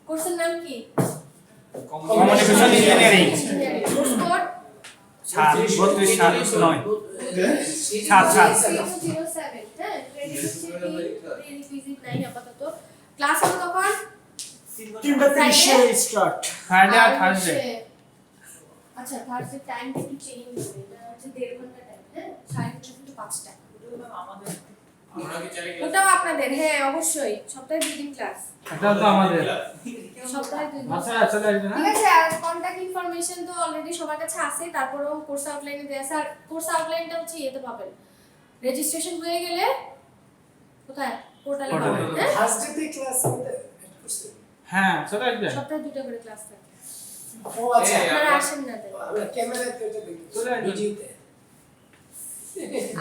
কোর্সের নাম কি? Communication engineering. কোর্স কোড 3279 707 হ্যাঁ রিকুইজিট নাই আপাতত। ক্লাস হবে কখন? 3:30 স্টার্ট। ফ্রাইডে আর থার্সডে। আচ্ছা থার্সডে টাইমটা একটু চেঞ্জ করে এটা হচ্ছে 1.5 ঘন্টা টাইম হ্যাঁ 4:30 থেকে 5টা। ওটাও আপনাদের হ্যাঁ অবশ্যই সপ্তাহে 2 দিন ক্লাস। এটা তো আমাদের সপ্তাহে 2 দিন। আচ্ছা আচ্ছা লাগবে না। ঠিক আছে আর কন্টাক্ট ইনফরমেশন তো অলরেডি সবার কাছে আছে তারপরেও কোর্স আউটলাইনে দেয়া আছে আর কোর্স আউটলাইনটা হচ্ছে এতে পাবেন। রেজিস্ট্রেশন হয়ে গেলে কোথায় পোর্টালে পাবেন হ্যাঁ থার্সডে ক্লাস হবে হ্যাঁ চলে আসবে। সপ্তাহে 2টা করে ক্লাস থাকে। ও আচ্ছা আপনারা আসেন না তাই। আমরা ক্যামেরাতে ওটা দেখি চলে আসবে। ভিডিওতে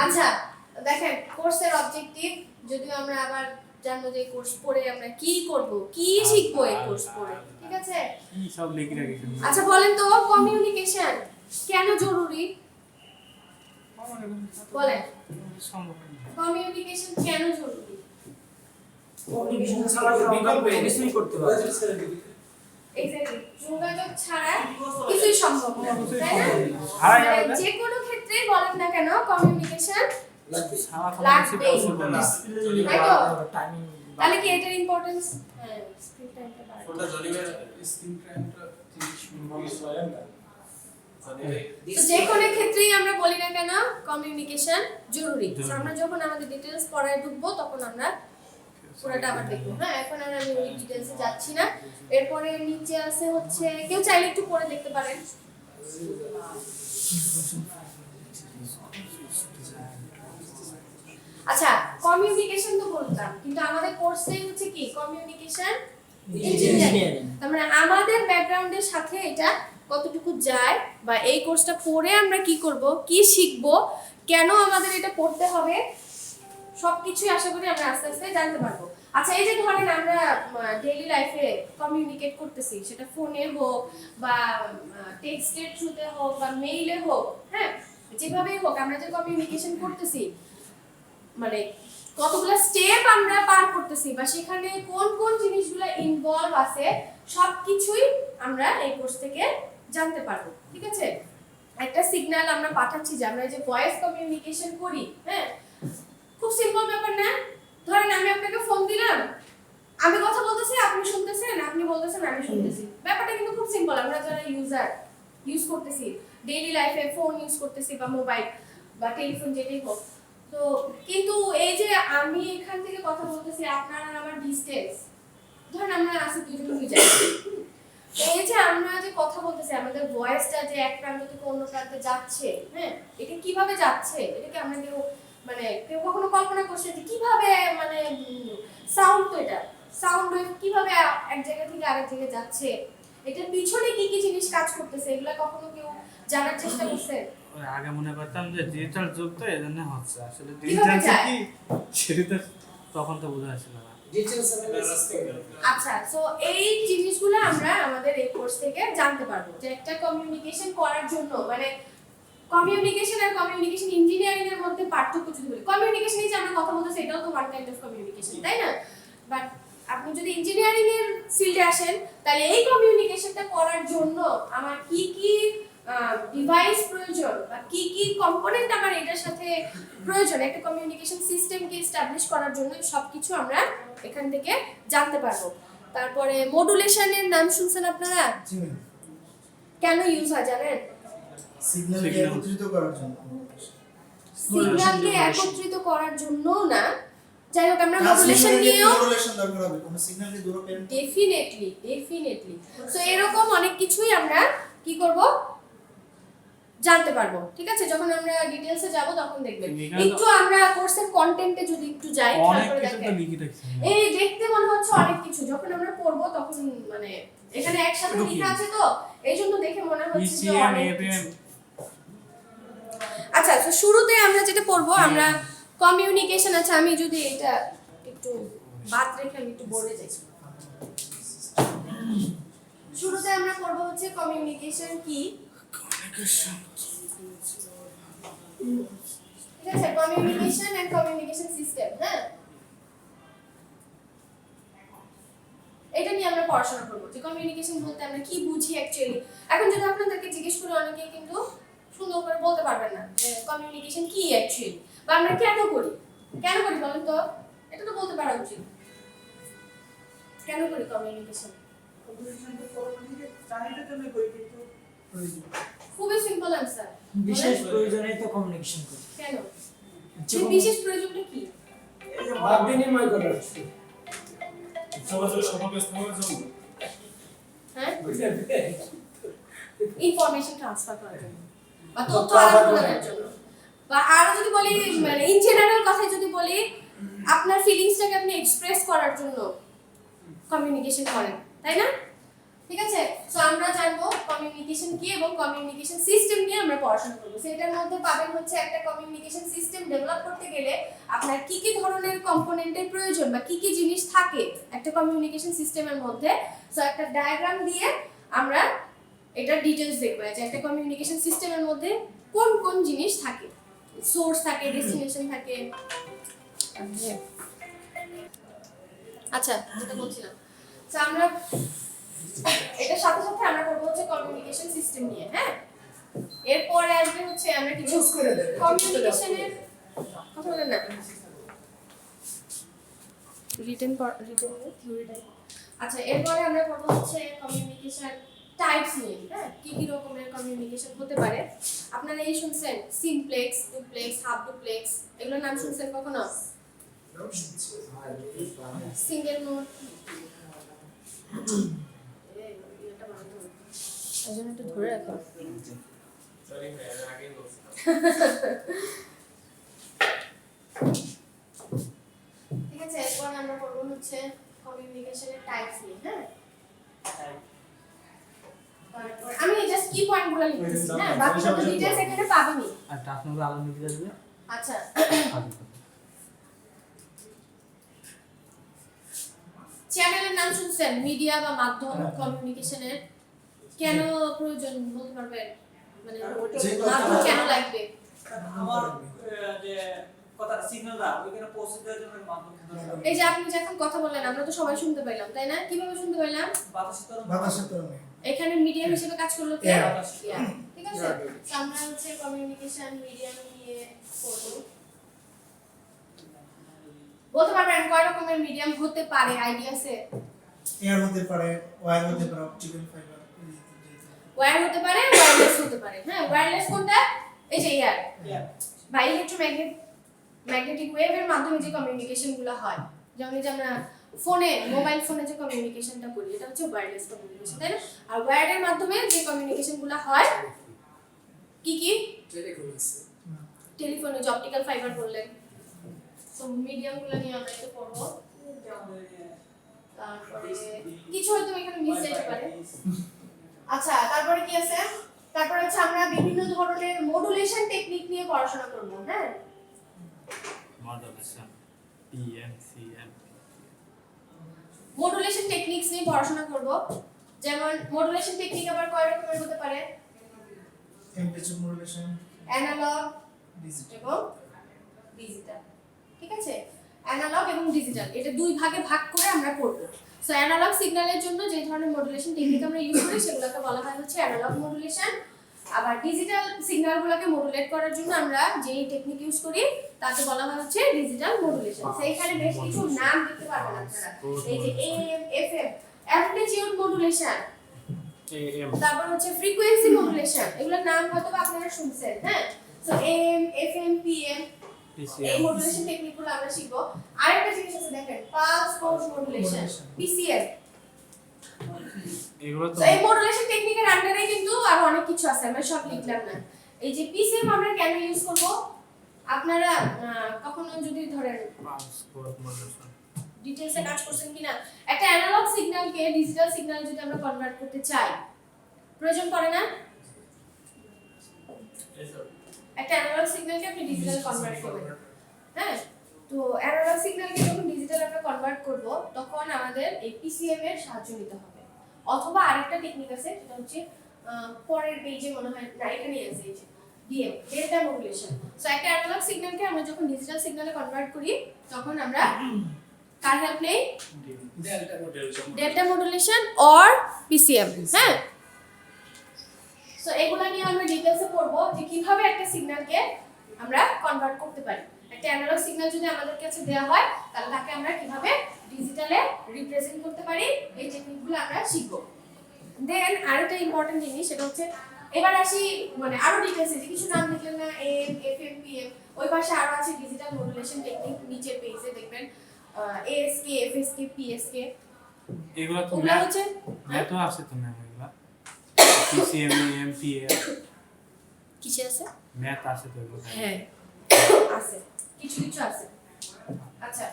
আচ্ছা দেখেন কোর্সের অবজেক্টিভ যদিও আমরা আবার জানবো যে কোর্স পড়ে আমরা কি করব কি শিখবো এই কোর্স পড়ে ঠিক আছে কি সব লিখে রাখিছেন। আচ্ছা বলেন তো কমিউনিকেশন কেন জরুরি বলেন কমিউনিকেশন কেন জরুরি কমিউনিকেশন ছাড়া আমরা কিছুই করতে পারবো না এক্স্যাক্টলি যোগাযোগ ছাড়া কিছুই সম্ভব না তাই না যে কোনো ক্ষেত্রে বলেন না কেন কমিউনিকেশন লাগবে লাগবে তাই তো টাইমিং তাহলে কি এটার ইম্পর্টেন্স হ্যাঁ স্ক্রিন টাইমটা বাড়াতে ফোনটা জ্বলিবে স্ক্রিন টাইমটা 30 মিনিট হয় না তো যে কোনো ক্ষেত্রেই আমরা বলি না কেন কমিউনিকেশন জরুরি তো আমরা যখন আমাদের ডিটেইলস পড়ায় ঢুকবো তখন আমরা পুরোটা আবার দেখব হ্যাঁ এখন আর আমি ওই ডিটেইলসে যাচ্ছি না এরপরে নিচে আছে হচ্ছে কেউ চাইলে একটু পড়ে দেখতে পারেন আচ্ছা কমিউনিকেশন তো বলতাম কিন্তু আমাদের কোর্সটাই হচ্ছে কি কমিউনিকেশন ইঞ্জিনিয়ারিং তার মানে আমাদের ব্যাকগ্রাউন্ডের সাথে এটা কতটুকু যায় বা এই কোর্সটা পড়ে আমরা কি করব কি শিখব কেন আমাদের এটা পড়তে হবে সবকিছুই আশা করি আমরা আস্তে আস্তে জানতে পারবো আচ্ছা এই যে ধরেন আমরা ডেইলি লাইফে কমিউনিকেট করতেছি সেটা ফোনে হোক বা টেক্সটের থ্রুতে হোক বা মেইলে হোক হ্যাঁ যেভাবেই হোক আমরা যে কমিউনিকেশন করতেছি মানে কতগুলো স্টেপ আমরা পার করতেছি বা সেখানে কোন কোন জিনিসগুলো ইনভলভ আছে সবকিছুই আমরা এই কোর্স থেকে জানতে পারবো ঠিক আছে একটা সিগন্যাল আমরা পাঠাচ্ছি যে আমরা যে ভয়েস কমিউনিকেশন করি হ্যাঁ খুব সিম্পল ব্যাপার না ধরেন আমি আপনাকে ফোন দিলাম আমি কথা বলতেছি আপনি শুনতেছেন আপনি বলতেছেন আমি শুনতেছি ব্যাপারটা কিন্তু খুব সিম্পল আমরা যারা ইউজ করতেছি ডেইলি লাইফে ফোন ইউজ করতেছি বা মোবাইল বা টেলিফোন যেটাই হোক তো কিন্তু এই যে আমি এখান থেকে কথা বলতেছি আপনার আর আমার ডিসটেন্স ধরেন আমরা আসি দুই জায়গায় এই যে আমরা যে কথা বলতেছি আমাদের ভয়েসটা যে এক প্রান্ত থেকে অন্য প্রান্তে যাচ্ছে হ্যাঁ এটা কিভাবে যাচ্ছে এটাকে আমরা কেউ কখনো কল্পনা করছে যে কিভাবে সাউন্ড তো এটা সাউন্ড ওয়েভ কিভাবে এক জায়গা থেকে আরেক জায়গায় যাচ্ছে এটার পিছনে কি কি জিনিস কাজ করতেছে এগুলা কখনো কেউ জানার চেষ্টা করছে আগে মনে করতাম যে ডিজিটাল যুগ তো এজন্য হচ্ছে আসলে ডিজিটাল কি সেটা তখন তো বোঝা যাচ্ছিল না আচ্ছা সো এই জিনিসগুলো আমরা আমাদের এই কোর্স থেকে জানতে পারবো যে একটা কমিউনিকেশন করার জন্য কমিউনিকেশন আর কমিউনিকেশন ইঞ্জিনিয়ারিং এর মধ্যে পার্থক্য যদি বলি কমিউনিকেশন এই যে আমরা কথা বলতেছি এটাও তো ওয়ান কাইন্ড অফ কমিউনিকেশন তাই না বাট আপনি যদি ইঞ্জিনিয়ারিং এর ফিল্ডে আসেন তাহলে এই কমিউনিকেশনটা করার জন্য আমার কি কি ডিভাইস প্রয়োজন বা কি কি কম্পোনেন্ট আমার এটার সাথে প্রয়োজন একটা কমিউনিকেশন সিস্টেমকে এস্টাবলিশ করার জন্য সবকিছু আমরা এখান থেকে জানতে পারবো তারপরে মডুলেশনের নাম শুনছেন আপনারা কেন ইউজ হয় জানেন সিগন্যালকে একত্রিত করার জন্য সিগন্যালকে একত্রিত করার জন্য না যাই হোক আমরা মডুলেশন নিয়েও মডুলেশন দরকার হবে কোন সিগন্যালকে দূর পেন ডেফিনেটলি সো এরকম অনেক কিছুই আমরা কি করব জানতে পারবো ঠিক আছে যখন আমরা ডিটেইলসে যাব তখন দেখবেন একটু আমরা কোর্সের কন্টেন্টে যদি একটু যাই তারপরে দেখেন এই দেখতে মনে হচ্ছে অনেক কিছু যখন আমরা পড়বো তখন এখানে একসাথে লেখা আছে তো এইজন্য দেখে মনে হচ্ছে যে অনেক কিছু আচ্ছা তো শুরুতে আমরা যেটা পড়বো আমরা কমিউনিকেশন আচ্ছা আমি যদি এটা একটু বাদ রেখে আমি একটু বলে যাই শুরুতে আমরা পড়বো হচ্ছে কমিউনিকেশন কি ঠিক আছে কমিউনিকেশন এন্ড কমিউনিকেশন সিস্টেম হ্যাঁ এটা নিয়ে আমরা পড়াশোনা করব যে কমিউনিকেশন বলতে আমরা কি বুঝি অ্যাকচুয়ালি। এখন যদি আপনাদেরকে জিজ্ঞেস করি অনেকে কিন্তু সুন্দর করে বলতে পারবেন না যে কমিউনিকেশন কি অ্যাকচুয়ালি বা আমরা কেন করি বলেন তো, এটা তো বলতে পারা উচিত। কেন করি কমিউনিকেশন? খুবই সিম্পল आंसर, বিশেষ প্রয়োজনে তো কমিউনিকেশন করি। কেন যে বিশেষ প্রয়োজনটা কি? এই যে ভাব বিনিময় করার সমাজের সমাবেশ হওয়ার জন্য, হ্যাঁ, ইনফরমেশন ট্রান্সফার করার জন্য বা তথ্য আদান প্রদানের জন্য, বা আরো যদি বলি মানে ইন জেনারেল কথায় যদি বলি আপনার ফিলিংসটাকে আপনি এক্সপ্রেস করার জন্য কমিউনিকেশন করেন, তাই না? ঠিক আছে, সো আমরা জানবো কমিউনিকেশন কি এবং কমিউনিকেশন সিস্টেম নিয়ে আমরা পড়াশোনা করব। সেটার মধ্যে পাবেন হচ্ছে একটা কমিউনিকেশন সিস্টেম ডেভেলপ করতে গেলে আপনার কি কি ধরনের কম্পোনেন্টের প্রয়োজন বা কি কি জিনিস থাকে একটা কমিউনিকেশন সিস্টেমের মধ্যে। সো একটা ডায়াগ্রাম দিয়ে আমরা এটা ডিটেইলস দেখব যে একটা কমিউনিকেশন সিস্টেমের মধ্যে কোন কোন জিনিস থাকে, সোর্স থাকে, ডেস্টিনেশন থাকে। আচ্ছা, যেটা বলছিলাম, সো আমরা এটার সাথে সাথে আমরা করব হচ্ছে কমিউনিকেশন সিস্টেম নিয়ে। হ্যাঁ, এরপরে আসবে হচ্ছে আমরা কিছু কমিউনিকেশনের কথা বলেন না, রিটেন থিওরিটাই। আচ্ছা, এরপরে আমরা করব হচ্ছে কমিউনিকেশন টাইপস নিয়ে। হ্যাঁ, কি কি রকমের কমিউনিকেশন হতে পারে। আপনারা এই শুনছেন সিমপ্লেক্স, ডুপ্লেক্স, হাফ ডুপ্লেক্স, এগুলোর নাম শুনছেন কখনো? সিঙ্গেল নোট, এজন্য একটু ধরে রাখো। সরি ভাই, আমি আগে বলছি। ঠিক আছে, এরপর আমরা করব হচ্ছে কমিউনিকেশনের টাইপস নিয়ে। হ্যাঁ, তারপর আমি জাস্ট কি পয়েন্টগুলো লিখতেছি। হ্যাঁ, বাকি সব ডিটেইলস এখানে পাবেনই। আর আপনাদের আলো নিতে যাবে। আচ্ছা, চ্যানেলের নাম শুনছেন, মিডিয়া বা মাধ্যম কমিউনিকেশনের কেন প্রয়োজন বলতে পারবেন? মানে মাধ্যম কেন লাগবে? আমার যে কথা সিগন্যাল দাও ওইখানে পৌঁছে দেওয়ার জন্য মাধ্যম দরকার। এই যে আপনি যখন কথা বললেন আমরা তো সবাই শুনতে পাইলাম, তাই না? কিভাবে শুনতে পাইলাম? বাতাসের তরঙ্গে। এখানে মিডিয়াম হিসেবে কাজ করলো কে? ঠিক আছে, তো আমরা হচ্ছে কমিউনিকেশন মিডিয়াম নিয়ে করব। বলতে পারবেন কয় রকমের মিডিয়াম হতে পারে? আইডিয়া আছে? এয়ার হতে পারে, ওয়্যার হতে পারে, অপটিক্যাল ফাইবার, ওয়্যার হতে পারে, ওয়্যারলেস হতে পারে। হ্যাঁ, ওয়্যারলেস কোনটা? এই যে এয়ার বা ইলেকট্রোম্যাগনেটিক ওয়েভের মাধ্যমে যে কমিউনিকেশন গুলো হয়, যেমন এই যে আমরা ফোনে, মোবাইল ফোনে যে কমিউনিকেশনটা করি, এটা হচ্ছে ওয়্যারলেস কমিউনিকেশন, তাই না? আর ওয়্যারের মাধ্যমে যে কমিউনিকেশন গুলো হয় কি কি? টেলিফোনে যে অপটিক্যাল ফাইবার বললেন। সো মিডিয়াম গুলো নিয়ে আমরা একটু পড়বো। তারপরে কিছু হয়তো এখানে মিস যেতে পারে। আচ্ছা, তারপরে কি আছে? তারপরে হচ্ছে আমরা বিভিন্ন ধরনের মডুলেশন টেকনিক নিয়ে পড়াশোনা করব। হ্যাঁ, modulation, PM, CM, modulation techniques নিয়ে পড়াশোনা করব। যেমন মডুলেশন টেকনিক আবার কয় রকমের হতে পারে? Temperature modulation, analogue digital. এবং ডিজিটাল। ঠিক আছে, অ্যানালগ এবং ডিজিটাল এটা দুই ভাগে ভাগ করে আমরা পড়ব। সো অ্যানালগ সিগন্যালের জন্য যে ধরনের মডুলেশন টেকনিক আমরা ইউজ করি সেগুলোকে বলা হয় হচ্ছে অ্যানালগ মডুলেশন। আবার ডিজিটাল সিগন্যালগুলোকে মডুলেট করার জন্য আমরা যেই টেকনিক ইউজ করি তাকে বলা হয় হচ্ছে ডিজিটাল মডুলেশন। সেইখানে বেশ কিছু নাম দিতে পারবেন আপনারা, এই যে am, FM, amplitude modulation, am, তারপর হচ্ছে ফ্রিকোয়েন্সি মডুলেশন, এগুলোর নাম হয়তো আপনারা শুনছেন। হ্যাঁ, সো এএম, এফএম, পিএম, এই মডুলেশন টেকনিকগুলো আমরা শিখবো। আরেকটা জিনিস আছে দেখেন, পালস পোজ মডুলেশন, পিসিএম। এগুলো তো এই মডুলেশন টেকনিকের আন্ডারে কিন্তু আরো অনেক কিছু আছে, আমরা সব লিখলাম না। এই যে পিসিএম আমরা কেন ইউজ করব? আপনারা কখনো যদি ধরেন পালস পোজ মডুলেশন ডিটেইলসে কাজ করছেন কিনা, একটা অ্যানালগ সিগন্যালকে ডিজিটাল সিগন্যাল যদি আমরা কনভার্ট করতে চাই প্রয়োজন পড়ে না? একটা অ্যানালগ সিগন্যালকে আপনি ডিজিটাল কনভার্ট করবেন। হ্যাঁ, তো অ্যানালগ সিগন্যালকে যখন ডিজিটাল আমরা কনভার্ট করব তখন আমাদের এই পিসিএম এর সাহায্য নিতে হবে। অথবা আরেকটা টেকনিক আছে যেটা হচ্ছে পরের পেজে মনে হয় না, এখানেই আছে, এই যে ডিএম, ডেল্টা মডুলেশন। সো একটা অ্যানালগ সিগন্যালকে আমরা যখন ডিজিটাল সিগন্যালে কনভার্ট করি তখন আমরা কার হেল্প নেই? Delta delta modulation. Modulation or PCM. হ্যাঁ, সো এগুলা নিয়ে আমরা ডিটেইলসে পড়বো যে কিভাবে একটা সিগন্যালকে আমরা কনভার্ট করতে পারি। একটা অ্যানালগ সিগন্যাল যদি আমাদের কাছে দেওয়া হয় তাহলে তাকে আমরা কিভাবে ডিজিটালে রিপ্রেজেন্ট করতে পারি, এই টেকনিকগুলো আমরা শিখব। দেন আরেকটা ইম্পর্টেন্ট জিনিস, সেটা হচ্ছে এবার আসি মানে আরো ডিটেইলসে, যে কিছু নাম দেখলেন না, এম, এফএম, পিএম, ওই পাশে আরো আছে ডিজিটাল মডুলেশন টেকনিক, নিচের পেজে দেখবেন এএসকে, এফএসকে, পিএসকে, এগুলো তো ওগুলো হচ্ছে ম্যাথও আছে তো ম্যাম, এগুলো পিসিএম, এমপিএ কিসে আছে? ম্যাথ আছে তো এগুলো। হ্যাঁ আছে, কিছু কিছু আছে। আচ্ছা,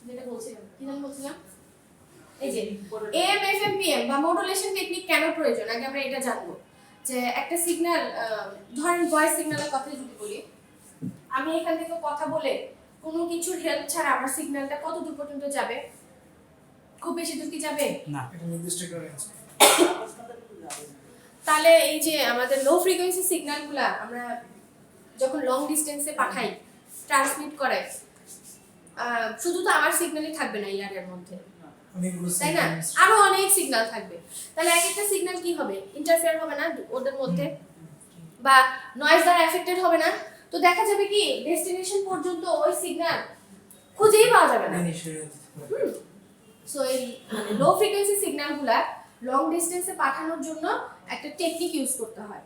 যেটা বলছিলাম, কি নাম বলছিলাম, এই যে এম, এফএম, পিএম বা মডুলেশন টেকনিক কেন প্রয়োজন, আগে আমরা এটা জানবো। যে একটা সিগন্যাল, ধরেন ভয়েস সিগন্যালের কথা যদি বলি, আমি এখান থেকে কথা বলে কোনো কিছুর হেল্প ছাড়া আমার সিগন্যালটা কত দূর পর্যন্ত যাবে? খুব বেশি দূর কি যাবে না। এটা নির্দিষ্ট করে আছে। তাহলে এই যে আমাদের লো ফ্রিকোয়েন্সি সিগন্যালগুলা আমরা যখন লং ডিসটেন্সে পাঠাই, ট্রান্সমিট করাই, শুধু তো আমার সিগন্যালই থাকবে না ইয়ারের মধ্যে, অনেকগুলো তাই না? আরো অনেক সিগন্যাল থাকবে। তাহলে এক একটা সিগন্যাল কি হবে? ইন্টারফেয়ার হবে না ওদের মধ্যে, বা নয়েজ দ্বারা এফেক্টেড হবে না। তো দেখা যাবে কি ডেস্টিনেশন পর্যন্ত ওই সিগন্যাল খুঁজেই পাওয়া যাবে না। সো এই মানে লো ফ্রিকোয়েন্সি সিগন্যালগুলা লং ডিসটেন্সে পাঠানোর জন্য একটা টেকনিক ইউজ করতে হয়,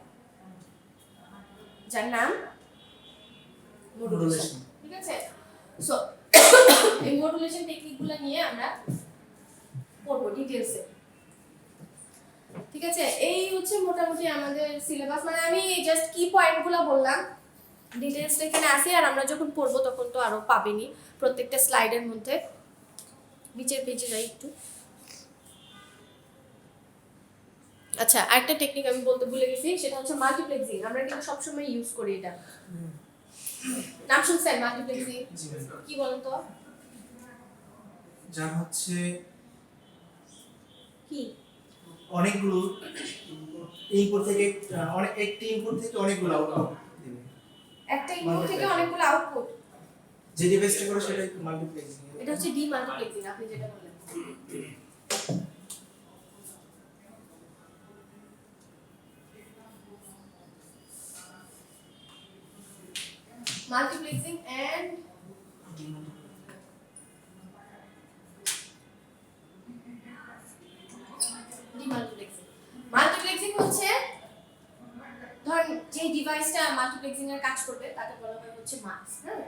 যার নাম মডুলেশন। ঠিক আছে? সো এই মডুলেশন টেকনিকগুলো নিয়ে আমরা পড়বো ডিটেইলসে। ঠিক আছে? এই হচ্ছে মোটামুটি আমাদের সিলেবাস। মানে আমি জাস্ট কি পয়েন্টগুলো বললাম, ডিটেইলসটা এখানে আসি, আর আমরা যখন পড়বো তখন তো আরো পাবেনি প্রত্যেকটা স্লাইডের মধ্যে। নিচের পেজে যাই একটু। আচ্ছা, আরেকটা টেকনিক আমি বলতে ভুলে গেছি, সেটা হচ্ছে মাল্টিপ্লেক্সিং। আমরা কিন্তু সবসময় ইউজ করি এটা। নাম শুনছেন মাল্টিপ্লেক্সিং? কি বলেন তো? যা হচ্ছে কি? অনেকগুলো ইনপুট থেকে একটি ইনপুট থেকে অনেকগুলো আউটপুট দিবে। একটা ইনপুট থেকে অনেকগুলো আউটপুট। যে ডিভাইসটা করে সেটা মাল্টিপ্লেক্সিং। এটা হচ্ছে ডি মাল্টিপ্লেক্সিং, আপনি যেটা বললেন। Multiplexing and ডিমাল্টিপ্লেক্সিং। মাল্টিপ্লেক্সিং হচ্ছে ধরেন যে ডিভাইসটা মাল্টিপ্লেক্সিং এর কাজ করবে তাকে বলা হয় হচ্ছে মাস্ক। হ্যাঁ,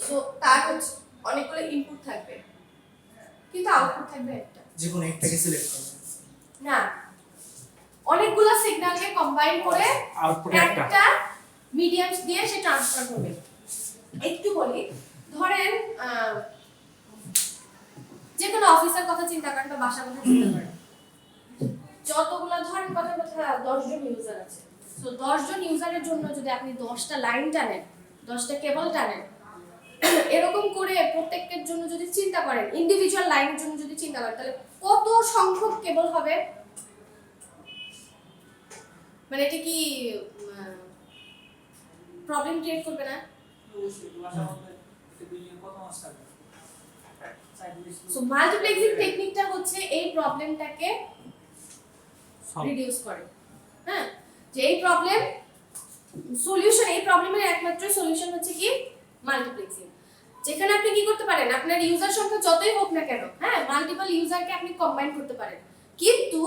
সো তার হচ্ছে অনেকগুলো ইনপুট থাকবে কিন্তু আউটপুট থাকবে একটা। যে কোনো একটাকে সিলেক্ট করবে না, অনেকগুলো সিগন্যালকে কম্বাইন করে আউটপুট একটা মিডিয়াম দিয়ে সে ট্রান্সফার করবে। একটু বলি, ধরেন যে কোনো অফিসের কথা চিন্তা করেন বা বাসার কথা চিন্তা করেন, যতগুলো ধরেন কথা 10 জন ইউজার আছে। সো 10 জন ইউজারের জন্য যদি আপনি 10টা লাইন টানেন, 10টা কেবল টানেন, এরকম করে প্রত্যেকটার জন্য যদি চিন্তা করেন, ইন্ডিভিজুয়াল লাইনের জন্য যদি চিন্তা করেন, তাহলে কত সংখ্যক কেবল হবে? মানে এটা কি প্রবলেম ক্রিয়েট করবে না? সো মাল্টিপ্লেক্সিং টেকনিকটা হচ্ছে এই প্রবলেমটাকে রিডিউস করে। হ্যাঁ, যে এই প্রবলেম সলিউশন, এই প্রবলেমের একমাত্র সলিউশন হচ্ছে কি মাল্টিপ্লেক্সিং। যেখানে আপনি কি করতে পারেন, আপনার ইউজার সংখ্যা যতই হোক না কেন, হ্যাঁ, মাল্টিপল ইউজারকে আপনি কম্বাইন করতে পারেন, কিন্তু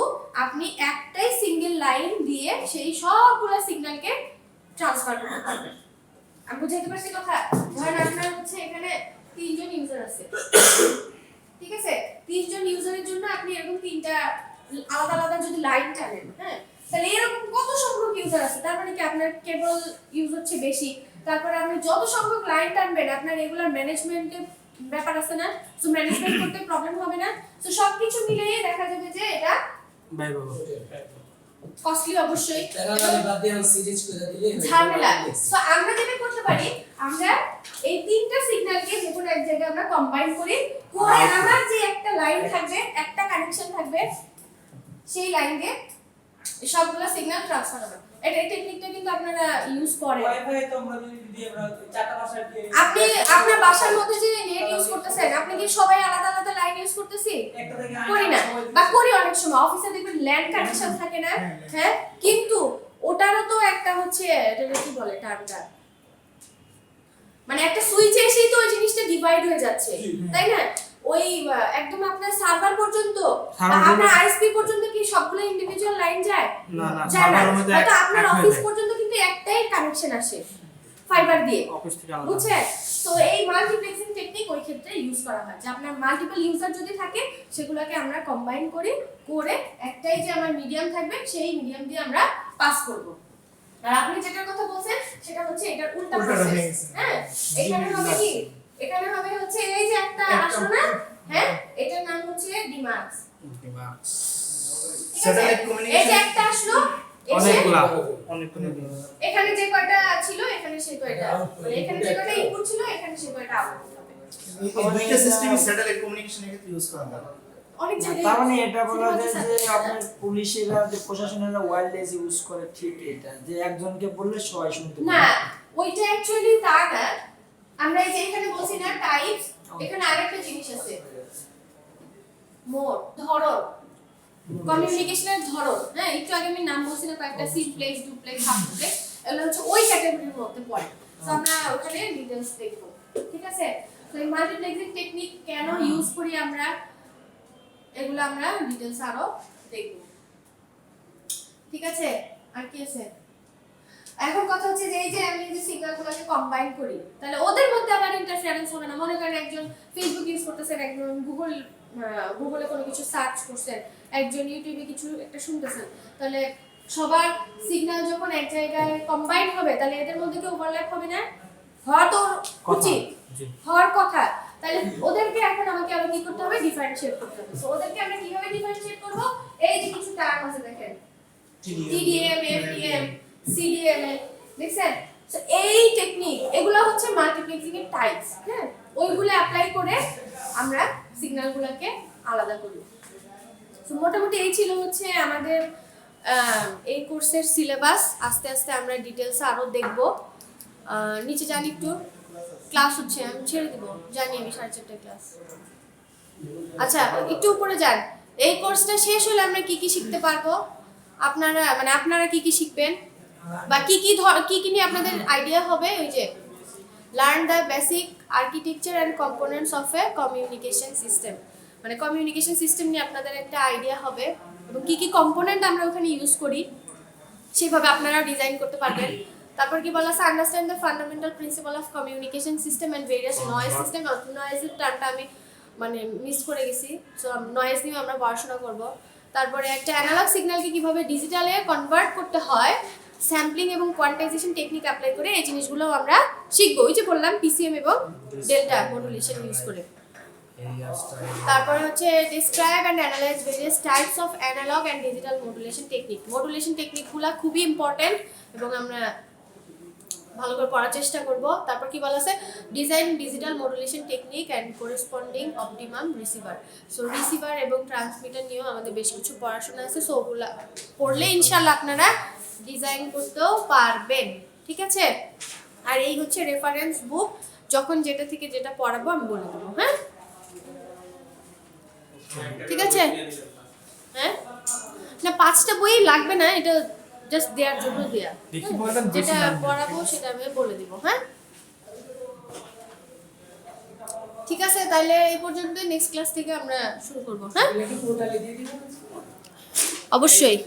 আপনি একটাই সিঙ্গেল লাইন দিয়ে সেই সবগুলো সিগন্যালকে ট্রান্সফার করতে পারবেন। আমি বুঝাইতে পারছি কথা? ধরেন আপনার হচ্ছে এখানে 3 জন ইউজার আছে, ঠিক আছে? 3 জন ইউজারের জন্য আপনি এরকম 3টা আলাদা আলাদা যদি লাইন টানেন, হ্যাঁ, তাহলে এরকম কত সংখ্যক ইউজার আছে, তার মানে কি আপনার কেবল ইউজ হচ্ছে বেশি। তারপরে আপনি যত সংখ্যক লাইন টানবেন, আপনার রেগুলার ম্যানেজমেন্টের ব্যাপার আছে না, সো ম্যানেজমেন্ট করতে প্রবলেম হবে না। সো সবকিছু মিলিয়ে দেখা যাবে যে এটা বাই বাবা কস্টলি, অবশ্যই ঝামেলা। ঝামেলা। সো আমরা যেটা করতে পারি, আমরা এই 3টা সিগন্যালকে যে কোনো এক জায়গায় আমরা কম্বাইন করি, করে আমার যে একটা লাইন থাকবে, একটা কানেকশন থাকবে, সেই লাইন দিয়ে সবগুলো সিগন্যাল ট্রান্সফার হবে। এই টেকনিকটা কিন্তু আপনারা ইউজ করেন। ওয়াইফাই তো আমরা যদি দিয়ে আমরা চারটা বাসায় দিয়ে আপনি আপনার বাসার মধ্যে যে নেট ইউজ করতেছেন, আপনি কি সবাই আলাদা আলাদা লাইন ইউজ করতেছি? একটা থেকে করি না, বা করি অনেক সময় অফিসে দেখবেন ল্যান্ড কানেকশন থাকে না, হ্যাঁ, কিন্তু ওটারও তো একটা হচ্ছে এটা কি বলে টার্মটা, মানে একটা সুইচ এসেই তো ওই জিনিসটা ডিভাইড হয়ে যাচ্ছে, তাই না? ওই একদম আপনার সার্ভার পর্যন্ত আপনার আইএসপি পর্যন্ত কি সবগুলো ইন্ডিভিজুয়াল লাইন যায়? না না, যায় না। সার্ভারের মধ্যে হয়তো আপনার অফিস পর্যন্ত কিন্তু একটাই কানেকশন আসে ফাইবার দিয়ে, অফিস থেকে আলাদা। বুঝছেন? তো এই মাল্টিপ্লেক্সিং টেকনিক ওই ক্ষেত্রে ইউজ করা হয় যে আপনার মাল্টিপল ইউজার যদি থাকে সেগুলোকে আমরা কম্বাইন করি, করে একটাই যে আমার মিডিয়াম থাকবে সেই মিডিয়াম দিয়ে আমরা পাস করব। আর আপনি যেটার কথা বলছেন সেটা হচ্ছে এটার উল্টা প্রসেস, হ্যাঁ? এখানে হবে কি, এখানে হবে হচ্ছে এই যে একটা আসলো না, হ্যাঁ, এটার নাম হচ্ছে ডিমাক্স। স্যাটেলাইট এই যে কমিউনিকেশন একটা আসলো এসে অনেকগুলো এখানে যে কয়টা ছিল এখানে সেই কয়টা, মানে এখানে যে কয়টা ইনপুট ছিল এখানে সেই কয়টা আউটপুট হবে। এই দুইটা সিস্টেমই স্যাটেলাইট কমিউনিকেশনের ক্ষেত্রে ইউজ করা হয়। অনেক জায়গায় তার মানে এটা বলা যায় যে আপনার পুলিশেরা যে প্রশাসনেরা ওয়্যারলেস ইউজ করে, ঠিক এটা যে একজনকে বললে সবাই শুনতে পায়। না, ওইটা অ্যাকচুয়ালি তা না। আমরা এই যে এখানে বলছি না টাইপস, এখানে আরেকটা জিনিস আছে, মোড, ধরন, কমিউনিকেশনের ধরন। হ্যাঁ, একটু আগে আমি নাম বলছি না কয়েকটা, সিমপ্লেক্স, ডুপ্লেক্স, হাফ ডুপ্লেক্স, এগুলো হচ্ছে ওই ক্যাটাগরির মধ্যে পড়ে। সো আমরা ওখানে ডিটেইলস দেখব, ঠিক আছে? তো এই মাল্টিপ্লেক্সিং টেকনিক কেন ইউজ করি আমরা, এগুলো আমরা ডিটেইলস আরো দেখব, ঠিক আছে? আর কি আছে? এখন কথা হচ্ছে যে এই যে আমি যে সিগন্যালগুলোকে কম্বাইন করি, তাহলে ওদের মধ্যে আবার ইন্টারফারেন্স হবে না। মনে করেন একজন ফেসবুক ইউজ করতেছেন, একজন গুগলে কোনো কিছু সার্চ করছেন, একজন ইউটিউবে কিছু একটা শুনতেছেন, তাহলে সবার সিগন্যাল যখন এক জায়গায় কম্বাইন হবে তাহলে এদের মধ্যে কি ওভারল্যাপ হবে না? হওয়া তো উচিত, হওয়ার কথা। তাহলে ওদেরকে এখন আমাকে আবার কি করতে হবে? ডিফারেন্সিয়েট করতে হবে। সো ওদেরকে আমরা কিভাবে ডিফারেন্সিয়েট করব? এই যে কিছু টার্ম আছে দেখেন, TDM, FDM, CDM, দেখছেন? সো এই টেকনিক, এগুলো হচ্ছে মাল্টিপ্লেক্সিং এর টাইপস, হ্যাঁ? ওইগুলো অ্যাপ্লাই করে আমরা সিগন্যালগুলোকে আলাদা করি। সো মোটামুটি এই ছিল হচ্ছে আমাদের এই কোর্সের সিলেবাস। আস্তে আস্তে আমরা ডিটেইলস আরো দেখব। নিচে জানি একটু ক্লাস হচ্ছে, আমি ছেড়ে দিব, জানি আমি 4:30 ক্লাস। আচ্ছা, একটু উপরে যান। এই কোর্সটা শেষ হলে আমরা কি কি শিখতে পারবো, আপনারা মানে আপনারা কি কি শিখবেন বা কি কি নিয়ে আপনাদের আইডিয়া হবে? ওই যে learn the basic architecture and components of A communication system, মানে কমিউনিকেশন সিস্টেম নিয়ে আপনাদের একটা আইডিয়া হবে এবং কি কি কম্পোনেন্ট আমরা ওখানে ইউজ করি সেভাবে আপনারা ডিজাইন করতে পারবেন। তারপর কি বলা আছে, understand the fundamental principle of communication system and various noise system. নয়েজের টার্মটা আমি মানে মিস করে গেছি, সো নয়েজ নিয়ে আমরা পড়াশোনা করব। তারপরে একটা অ্যানালগ সিগন্যালকে কিভাবে ডিজিটালে কনভার্ট করতে হয়, স্যাম্পলিং এবং কোয়ান্টাইজেশন টেকনিক অ্যাপ্লাই করে এই জিনিসগুলো আমরা শিখবো। ওই যে বললাম পিসিএম এবং ডেল্টা মডুলেশন ইউজ করে। তারপরে হচ্ছে describe and analyse various types of analogue and digital modulation technique. Modulation টেকনিকগুলো খুবই ইম্পর্টেন্ট এবং আমরা ভালো করে পড়ার চেষ্টা করব। তারপর কি বলা আছে, design digital modulation technique and corresponding optimum receiver. So receiver এবং ট্রান্সমিটার নিয়েও আমাদের বেশ কিছু পড়াশোনা আছে। সো ওগুলা পড়লে ইনশাআল্লাহ আপনারা ডিজাইন করতেও পারবেন, ঠিক আছে? আর এই হচ্ছে রেফারেন্স বুক, যখন যেটা থেকে যেটা পড়াবো আমি বলে দেবো, হ্যাঁ? ঠিক আছে? হ্যাঁ, না 5টা বই লাগবে না, এটা জাস্ট দেওয়ার জন্য দেয়া, যেটা পড়াবো সেটা আমি বলে দিব, হ্যাঁ? ঠিক আছে, তাহলে এই পর্যন্ত। নেক্সট ক্লাস থেকে আমরা শুরু করব, হ্যাঁ? অবশ্যই।